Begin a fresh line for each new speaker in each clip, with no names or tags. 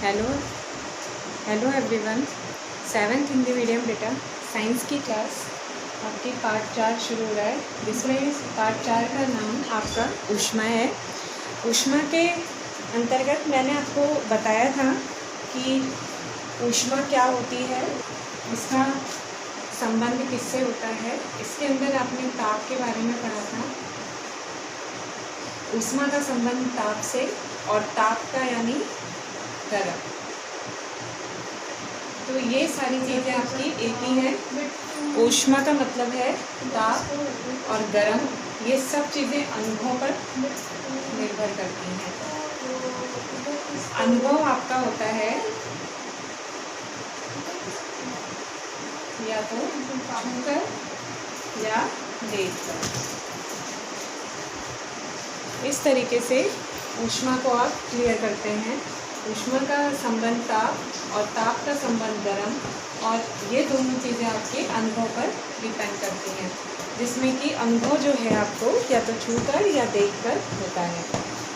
Hello hello everyone. Seventh Hindi medium बेटा science की class आपकी पार्ट 4 शुरू हो रहा है, जिसमें पार्ट 4 का नाम आपका ऊष्मा है। ऊष्मा के अंतर्गत मैंने आपको बताया था कि ऊष्मा क्या होती है, इसका संबंध किससे होता है। इसके अंदर आपने ताप के बारे में पढ़ा था। ऊष्मा का संबंध ताप से, और ताप का यानी गर्म। तो ये सारी चीज़ें आपकी एक ही हैं। ऊष्मा का मतलब है ताप और गर्म, ये सब चीज़ें अनुभव पर निर्भर करती हैं। अनुभव आपका होता है या तो छूकर या देखकर। इस तरीके से ऊष्मा को आप क्लियर करते हैं। ऊष्मा का संबंध ताप और ताप का संबंध गर्म, और ये दोनों चीज़ें आपके अनुभव पर डिपेंड करती हैं, जिसमें कि अनुभव जो है आपको या तो छूकर या देखकर होता है,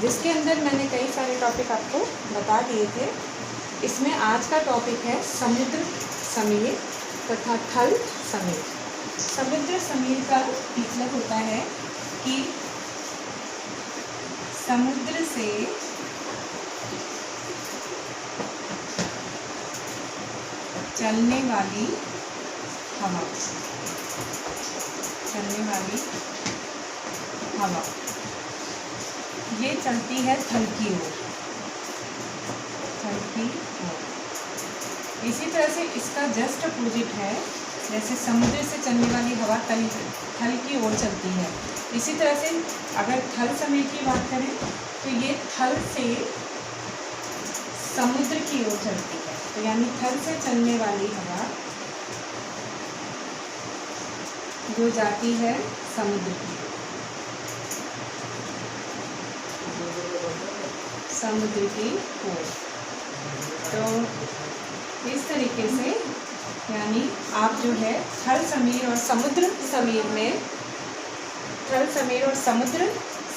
जिसके अंदर मैंने कई सारे टॉपिक आपको बता दिए थे। इसमें आज का टॉपिक है समुद्र समीर तथा थल समीर। समुद्र समीर का मतलब होता है कि समुद्र से चलने वाली हवा, ये चलती है थल की ओर। इसी तरह से इसका जस्ट अपोजिट है, जैसे समुद्र से चलने वाली हवा थल की ओर चलती है। इसी तरह से अगर थल समीर की बात करें तो ये थल से समुद्र की ओर चलती है। तो यानी थल से चलने वाली हवा जो जाती है समुद्र की ओर। तो इस तरीके से यानी आप जो है थल समीर और समुद्र समीर में, थल समीर और समुद्र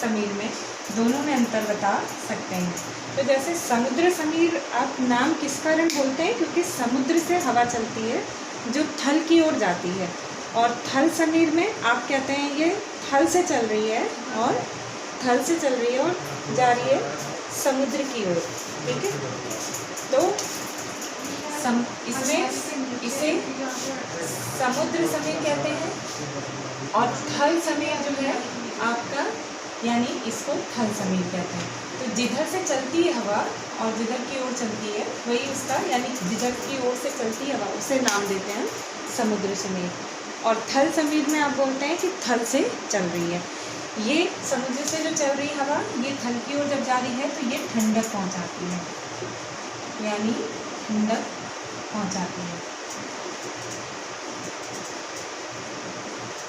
समीर में दोनों में अंतर बता सकते हैं। तो जैसे समुद्र समीर आप नाम किस कारण बोलते हैं, क्योंकि समुद्र से हवा चलती है जो थल की ओर जाती है, और थल समीर में आप कहते हैं ये थल से चल रही है और जा रही है समुद्र की ओर। ठीक है, तो इसमें इसे समुद्र समीर कहते हैं, और थल समीर जो है आपका यानी इसको थल समीर कहते हैं। तो जिधर से चलती है हवा और जिधर की ओर चलती है वही उसका, यानी जिधर की ओर से चलती है हवा उसे नाम देते हैं समुद्र समीर। और थल समीर में आप बोलते हैं कि थल से चल रही है। ये समुद्र से जो चल रही हवा ये थल की ओर जब जा रही है तो ये ठंडक पहुंचाती है, यानी ठंडक पहुंचाती है।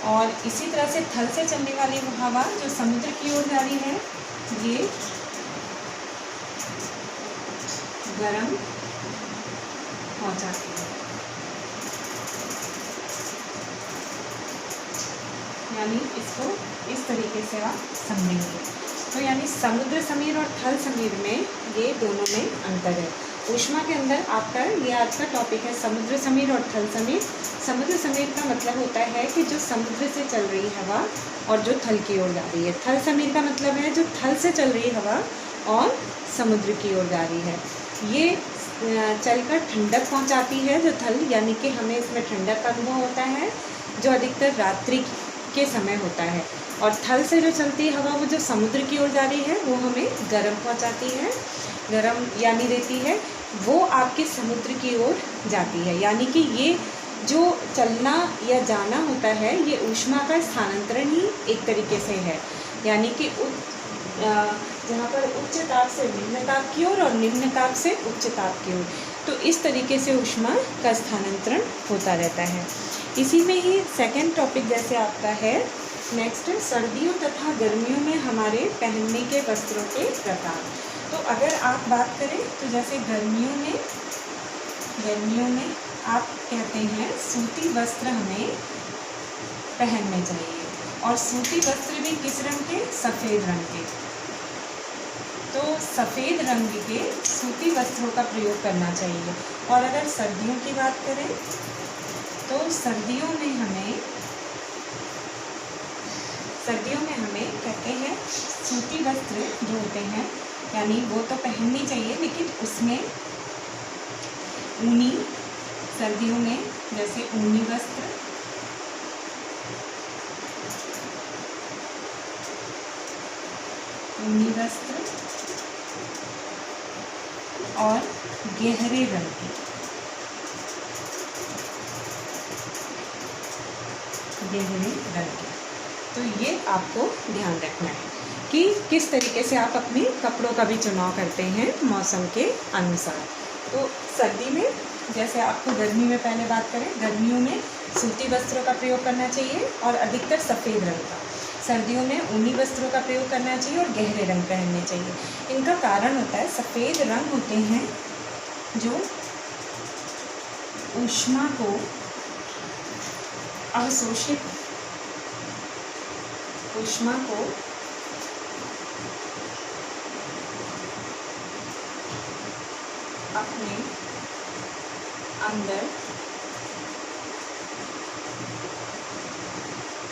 और इसी तरह से थल से चलने वाली हवा जो समुद्र की ओर जा रही है ये गर्म पहुंचाती है, यानी इसको इस तरीके से आप समझेंगे। तो यानी समुद्र समीर और थल समीर में ये दोनों में अंतर है। ऊष्मा के अंदर आपका ये आज का टॉपिक है समुद्र समीर और थल समीर। समुद्र समीर का मतलब होता है कि जो समुद्र से चल रही हवा और जो थल की ओर जा रही है। थल समीर का मतलब है जो थल से चल रही हवा और समुद्र की ओर जा रही है। ये चलकर ठंडक पहुंचाती है जो थल, यानी कि हमें इसमें ठंडक का अनुभव होता है जो अधिकतर रात्रि के समय होता है। और थल से जो चलती हवा वो जो समुद्र की ओर जा रही है वो हमें गर्म पहुंचाती है, गर्म यानी देती है, वो आपके समुद्र की ओर जाती है। यानी कि ये जो चलना या जाना होता है ये ऊष्मा का स्थानांतरण ही एक तरीके से है, यानी कि जहाँ पर उच्च ताप से निम्न ताप की ओर और निम्न ताप से उच्च ताप की ओर। तो इस तरीके से ऊष्मा का स्थानांतरण होता रहता है। इसी में ही सेकंड टॉपिक जैसे आपका है नेक्स्ट, सर्दियों तथा गर्मियों में हमारे पहनने के वस्त्रों के प्रकार। तो अगर आप बात करें तो जैसे गर्मियों में आप कहते हैं सूती वस्त्र हमें पहनने चाहिए, और सूती वस्त्र भी किस रंग के, सफ़ेद रंग के। तो सफ़ेद रंग के सूती वस्त्रों का प्रयोग करना चाहिए। और अगर सर्दियों की बात करें तो सर्दियों में हमें कहते हैं सूती वस्त्र जो होते हैं, यानी वो तो पहननी चाहिए, लेकिन उसमें ऊनी, सर्दियों में जैसे ऊनी वस्त्र, और गहरे रंग के, तो ये आपको ध्यान रखना है कि किस तरीके से आप अपने कपड़ों का भी चुनाव करते हैं मौसम के अनुसार। तो सर्दी में, जैसे आपको गर्मी में पहले बात करें, गर्मियों में सूती वस्त्रों का प्रयोग करना चाहिए और अधिकतर सफ़ेद रंग का। सर्दियों में ऊनी वस्त्रों का प्रयोग करना चाहिए और गहरे रंग पहनने चाहिए। इनका कारण होता है, सफ़ेद रंग होते हैं जो ऊष्मा को अपने अंदर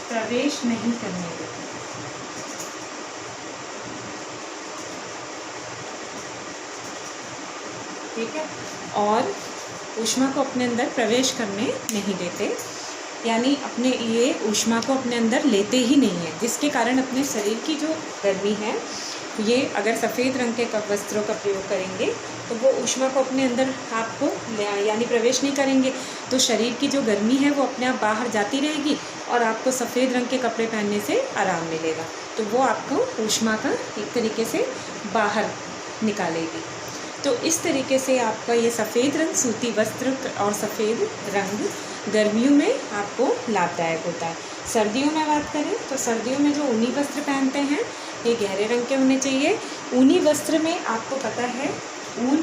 प्रवेश नहीं करने देते। ठीक है, और ऊष्मा को अपने अंदर प्रवेश करने नहीं देते, यानी अपने ये ऊष्मा को अपने अंदर लेते ही नहीं है, जिसके कारण अपने शरीर की जो गर्मी है, ये अगर सफ़ेद रंग के वस्त्रों का प्रयोग करेंगे तो वो ऊष्मा को अपने अंदर आपको यानी प्रवेश नहीं करेंगे, तो शरीर की जो गर्मी है वो अपने आप बाहर जाती रहेगी और आपको सफ़ेद रंग के कपड़े पहनने से आराम मिलेगा। तो वो आपको ऊष्मा का एक तरीके से बाहर निकालेगी। तो इस तरीके से आपका ये सफ़ेद रंग, सूती वस्त्र और सफ़ेद रंग गर्मियों में आपको लाभदायक होता है। सर्दियों में बात करें तो सर्दियों में जो ऊनी वस्त्र पहनते हैं ये गहरे रंग के होने चाहिए। ऊनी वस्त्र में आपको पता है, ऊन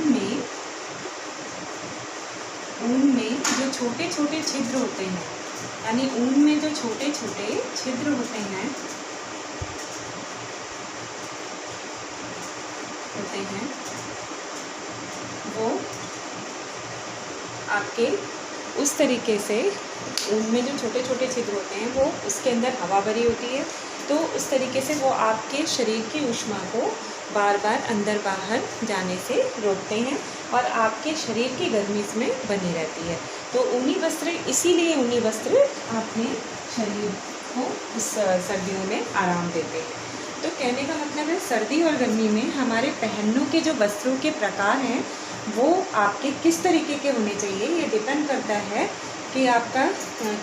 में जो छोटे छोटे छिद्र होते हैं, यानी ऊन में जो छोटे छोटे छिद्र होते हैं वो आपके उस तरीके से, ऊन में जो छोटे छोटे छिद्र होते हैं वो उसके अंदर हवा भरी होती है, तो उस तरीके से वो आपके शरीर की ऊष्मा को बार बार अंदर बाहर जाने से रोकते हैं और आपके शरीर की गर्मी इसमें बनी रहती है। तो ऊनी वस्त्र, इसीलिए ऊनी वस्त्र अपने शरीर को उस सर्दियों में आराम देते हैं। तो कहने का मतलब है, सर्दी और गर्मी में हमारे पहनने के जो वस्त्रों के प्रकार हैं वो आपके किस तरीके के होने चाहिए, ये डिपेंड करता है कि आपका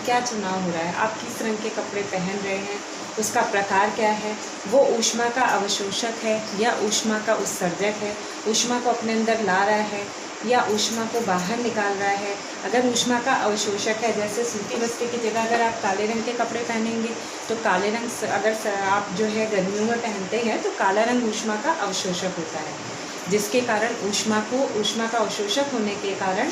क्या चुनाव हो रहा है, आप किस रंग के कपड़े पहन रहे हैं, उसका प्रकार क्या है, वो ऊष्मा का अवशोषक है या ऊष्मा का उत्सर्जक है, ऊष्मा को अपने अंदर ला रहा है या ऊष्मा को बाहर निकाल रहा है। अगर ऊष्मा का अवशोषक है, जैसे सूती वस्त्र की जगह अगर आप काले रंग के कपड़े पहनेंगे तो काले रंग अगर आप जो है गर्मियों में पहनते हैं तो काला रंग ऊष्मा का अवशोषक होता है, जिसके कारण ऊष्मा का अवशोषक होने के कारण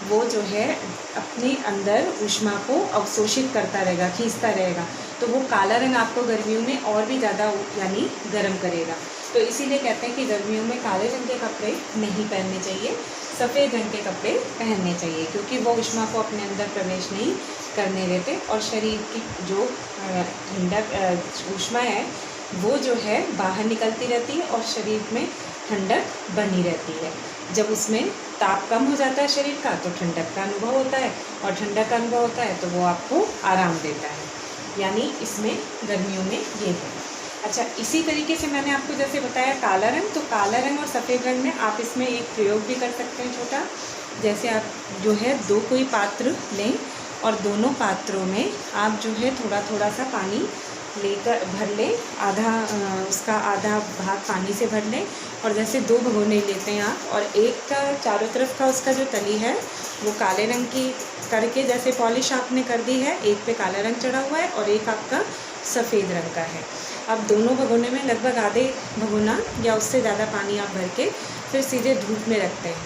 वो जो है अपने अंदर ऊष्मा को अवशोषित करता रहेगा, खींचता रहेगा, तो वो काला रंग आपको गर्मियों में और भी ज़्यादा यानी गर्म करेगा। तो इसीलिए कहते हैं कि गर्मियों में काले रंग के कपड़े नहीं पहनने चाहिए, सफ़ेद रंग के कपड़े पहनने चाहिए, क्योंकि वो ऊष्मा को अपने अंदर प्रवेश नहीं करने देते और शरीर की जो ठंडक ऊष्मा है वो जो है बाहर निकलती रहती है और शरीर में ठंडक बनी रहती है। जब उसमें ताप कम हो जाता है शरीर का तो ठंडक का अनुभव होता है, और ठंडक का अनुभव होता है तो वो आपको आराम देता है, यानी इसमें गर्मियों में ये है। अच्छा, इसी तरीके से मैंने आपको जैसे बताया काला रंग, तो काला रंग और सफ़ेद रंग में आप इसमें एक प्रयोग भी कर सकते हैं छोटा। जैसे आप जो है दो कोई पात्र लें और दोनों पात्रों में आप जो है थोड़ा थोड़ा सा पानी लेकर भर लें, उसका आधा भाग पानी से भर लें, और जैसे दो भगोने लेते हैं आप, और एक का चारों तरफ का उसका जो तली है वो काले रंग की करके जैसे पॉलिश आपने कर दी है, एक पे काला रंग चढ़ा हुआ है और एक आपका सफ़ेद रंग का है। अब दोनों भगोने में लगभग आधे भगोना या उससे ज़्यादा पानी आप भर के फिर सीधे धूप में रखते हैं।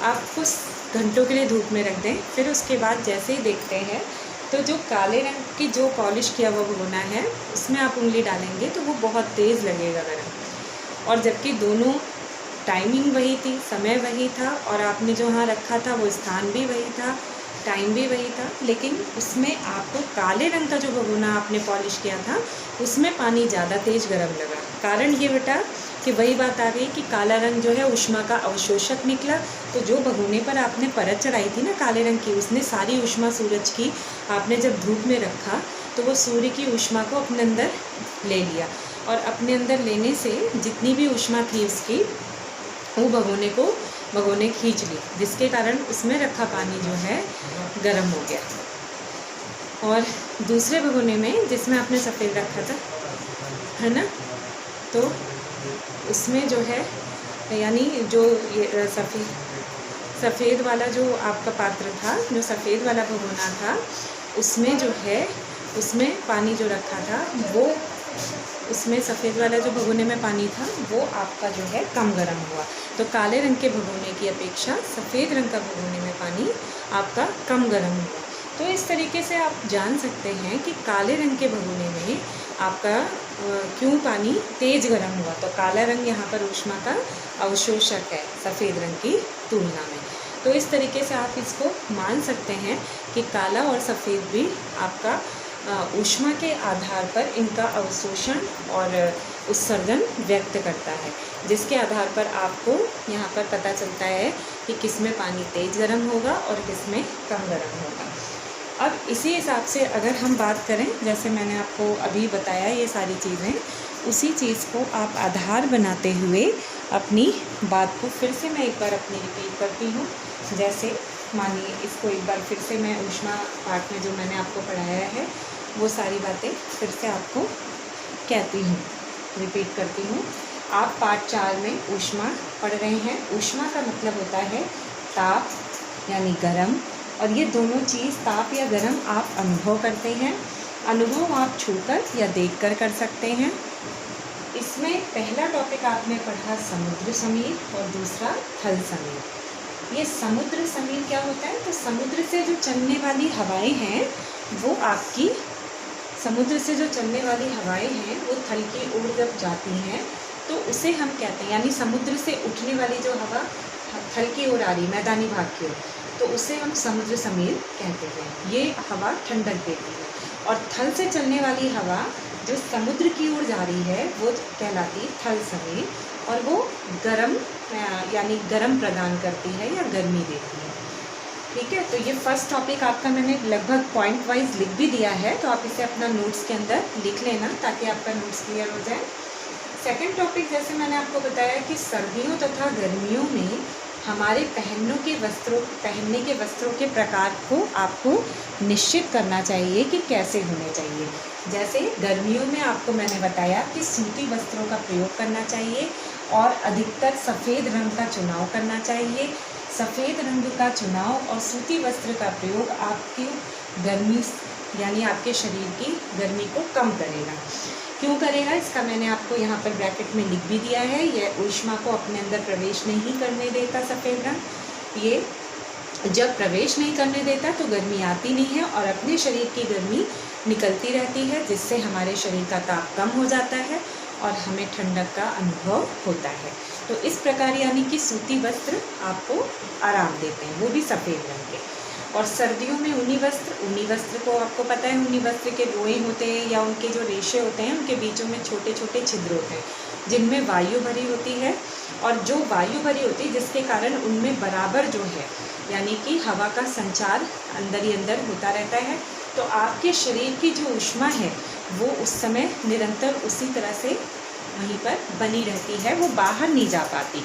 आप कुछ घंटों के लिए धूप में रख दें, फिर उसके बाद जैसे ही देखते हैं तो जो काले रंग की जो पॉलिश किया हुआ भगोना है उसमें आप उंगली डालेंगे तो वो बहुत तेज़ लगेगा गर्म, और जबकि दोनों टाइमिंग वही थी, समय वही था, और आपने जो वहाँ रखा था वो स्थान भी वही था, टाइम भी वही था, लेकिन उसमें आपको काले रंग का जो भगोना आपने पॉलिश किया था उसमें पानी ज़्यादा तेज़ गर्म लगा। कारण ये बेटा कि वही बात आ गई कि काला रंग जो है ऊष्मा का अवशोषक निकला। तो जो भगोने पर आपने परत चढ़ाई थी ना काले रंग की, उसने सारी ऊष्मा सूरज की आपने जब धूप में रखा तो वो सूर्य की ऊष्मा को अपने अंदर ले लिया, और अपने अंदर लेने से जितनी भी ऊष्मा थी उसकी वो भगोने खींच ली, जिसके कारण उसमें रखा पानी जो है गर्म हो गया। और दूसरे भगोने में जिसमें आपने सफ़ेद रखा था, है ना, तो उसमें जो है यानी जो ये सफ़ेद वाला जो आपका पात्र था, जो सफ़ेद वाला भगोना था, उसमें जो है उसमें पानी जो रखा था वो, उसमें सफ़ेद वाला जो भगोने में पानी था वो आपका जो है कम गर्म हुआ। तो काले रंग के भगोने की अपेक्षा सफ़ेद रंग का भगोने में पानी आपका कम गर्म हुआ। तो इस तरीके से आप जान सकते हैं कि काले रंग के भगोने में आपका क्यों पानी तेज़ गर्म हुआ। तो काला रंग यहाँ पर ऊष्मा का अवशोषक है सफ़ेद रंग की तुलना में। तो इस तरीके से आप इसको मान सकते हैं कि काला और सफ़ेद भी आपका ऊष्मा के आधार पर इनका अवशोषण और उत्सर्जन व्यक्त करता है, जिसके आधार पर आपको यहाँ पर पता चलता है कि किस में पानी तेज़ गर्म होगा और किस में कम गर्म होगा। अब इसी हिसाब से अगर हम बात करें, जैसे मैंने आपको अभी बताया ये सारी चीज़ें, उसी चीज़ को आप आधार बनाते हुए अपनी बात को फिर से मैं एक बार अपनी रिपीट करती हूँ। जैसे मानिए इसको एक बार फिर से मैं ऊष्मा पाठ में जो मैंने आपको पढ़ाया है वो सारी बातें फिर से आपको कहती हूँ, रिपीट करती हूँ। आप पाठ 4 में ऊष्मा पढ़ रहे हैं। ऊष्मा का मतलब होता है ताप यानी गरम, और ये दोनों चीज़ ताप या गरम आप अनुभव करते हैं। अनुभव आप छूकर या देखकर कर सकते हैं। इसमें पहला टॉपिक आपने पढ़ा समुद्र समीर और दूसरा थल समीर। ये समुद्र समीर क्या होता है? तो समुद्र से जो चलने वाली हवाएं हैं वो आपकी, समुद्र से जो चलने वाली हवाएं हैं वो थल की ओर जब जाती हैं तो उसे हम कहते हैं, यानी समुद्र से उठने वाली जो हवा थल की ओर आ रही, मैदानी भाग की ओर, तो उसे हम समुद्र समीर कहते हैं। ये हवा ठंडक देती है। और थल से चलने वाली हवा जो समुद्र की ओर जा रही है वो कहलाती थल समीर, और वो गर्म यानी गर्म प्रदान करती है या गर्मी देती है। ठीक है, तो ये फर्स्ट टॉपिक आपका मैंने लगभग पॉइंट वाइज लिख भी दिया है, तो आप इसे अपना नोट्स के अंदर लिख लेना ताकि आपका नोट्स क्लियर हो जाए। सेकंड टॉपिक, जैसे मैंने आपको बताया कि सर्दियों तथा गर्मियों में हमारे पहनने के वस्त्रों के प्रकार को आपको निश्चित करना चाहिए कि कैसे होने चाहिए। जैसे गर्मियों में आपको मैंने बताया कि सूती वस्त्रों का प्रयोग करना चाहिए और अधिकतर सफ़ेद रंग का चुनाव करना चाहिए। सफ़ेद रंग का चुनाव और सूती वस्त्र का प्रयोग आपकी गर्मी यानी आपके शरीर की गर्मी को कम करेगा। क्यों करेगा, इसका मैंने आपको यहाँ पर ब्रैकेट में लिख भी दिया है। यह ऊष्मा को अपने अंदर प्रवेश नहीं करने देता सफ़ेद रंग। ये जब प्रवेश नहीं करने देता तो गर्मी आती नहीं है और अपने शरीर की गर्मी निकलती रहती है, जिससे हमारे शरीर का ताप कम हो जाता है और हमें ठंडक का अनुभव होता है। तो इस प्रकार यानी कि सूती वस्त्र आपको आराम देते हैं, वो भी सफ़ेद रंग के। और सर्दियों में ऊनी वस्त्र को आपको पता है, ऊनी वस्त्र के रोए होते हैं या उनके जो रेशे होते हैं उनके बीचों में छोटे छोटे छिद्र होते हैं जिनमें वायु भरी होती है, और जो वायु भरी होती है जिसके कारण उनमें बराबर जो है यानी कि हवा का संचार अंदर ही अंदर होता रहता है। तो आपके शरीर की जो ऊष्मा है वो उस समय निरंतर उसी तरह से वहीं पर बनी रहती है, वो बाहर नहीं जा पाती।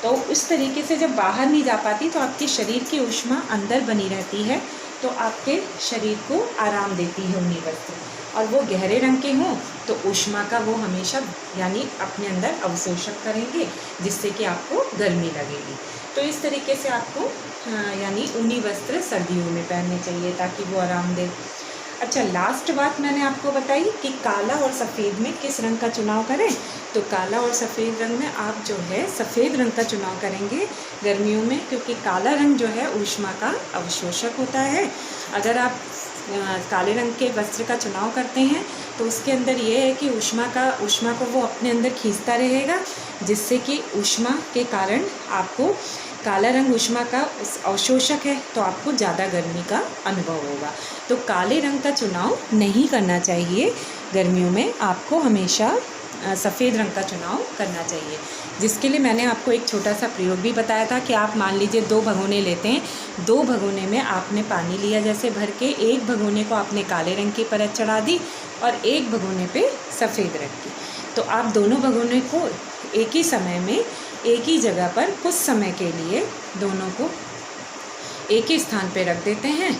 तो उस तरीके से जब बाहर नहीं जा पाती तो आपके शरीर की ऊष्मा अंदर बनी रहती है, तो आपके शरीर को आराम देती है ऊनी वस्त्र। और वो गहरे रंग के हों तो ऊष्मा का वो हमेशा यानी अपने अंदर अवशोषण करेंगे, जिससे कि आपको गर्मी लगेगी। तो इस तरीके से आपको यानी ऊनी वस्त्र सर्दियों में पहनने चाहिए ताकि वो आराम दे। अच्छा, लास्ट बात मैंने आपको बताई कि काला और सफ़ेद में किस रंग का चुनाव करें। तो काला और सफ़ेद रंग में आप जो है सफ़ेद रंग का चुनाव करेंगे गर्मियों में, क्योंकि काला रंग जो है ऊष्मा का अवशोषक होता है। अगर आप काले रंग के वस्त्र का चुनाव करते हैं तो उसके अंदर ये है कि ऊष्मा को वो अपने अंदर खींचता रहेगा, जिससे कि ऊष्मा के कारण आपको काला रंग ऊष्मा का अवशोषक है, तो आपको ज़्यादा गर्मी का अनुभव होगा। तो काले रंग का चुनाव नहीं करना चाहिए गर्मियों में, आपको हमेशा सफ़ेद रंग का चुनाव करना चाहिए। जिसके लिए मैंने आपको एक छोटा सा प्रयोग भी बताया था कि आप मान लीजिए 2 भगोने लेते हैं, 2 भगोने में आपने पानी लिया जैसे भर के, एक भगोने को आपने काले रंग की परत चढ़ा दी और एक भगोने पे सफ़ेद रंग की। तो आप दोनों भगोने को एक ही समय में एक ही जगह पर कुछ समय के लिए दोनों को एक ही स्थान पे रख देते हैं,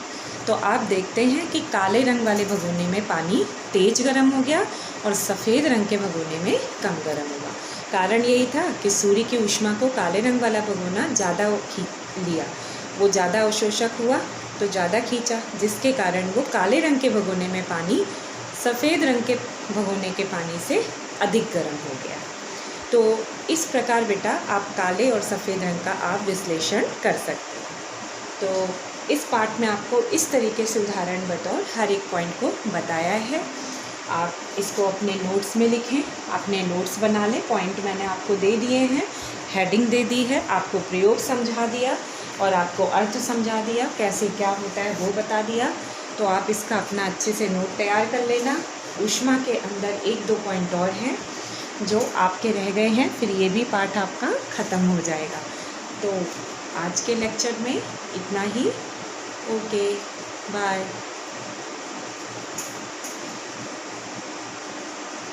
तो आप देखते हैं कि काले रंग वाले भगोने में पानी तेज़ गर्म हो गया और सफ़ेद रंग के भगोने में कम गर्म होगा। कारण यही था कि सूर्य की ऊष्मा को काले रंग वाला भगोना ज़्यादा लिया, वो ज़्यादा अवशोषक हुआ तो ज़्यादा खींचा, जिसके कारण वो काले रंग के भगोने में पानी सफ़ेद रंग के भगोने के पानी से अधिक गर्म हो गया। तो इस प्रकार बेटा आप काले और सफ़ेद रंग का आप विश्लेषण कर सकते हैं। तो इस पार्ट में आपको इस तरीके से उदाहरण बतौर हर एक पॉइंट को बताया है। आप इसको अपने नोट्स में लिखें, अपने नोट्स बना लें। पॉइंट मैंने आपको दे दिए हैं, हेडिंग दे दी है, आपको प्रयोग समझा दिया और आपको अर्थ समझा दिया, कैसे क्या होता है वो बता दिया। तो आप इसका अपना अच्छे से नोट तैयार कर लेना। ऊष्मा के अंदर 1-2 पॉइंट और हैं जो आपके रह गए हैं, फिर ये भी पार्ट आपका ख़त्म हो जाएगा। तो आज के लेक्चर में इतना ही। Okay, bye.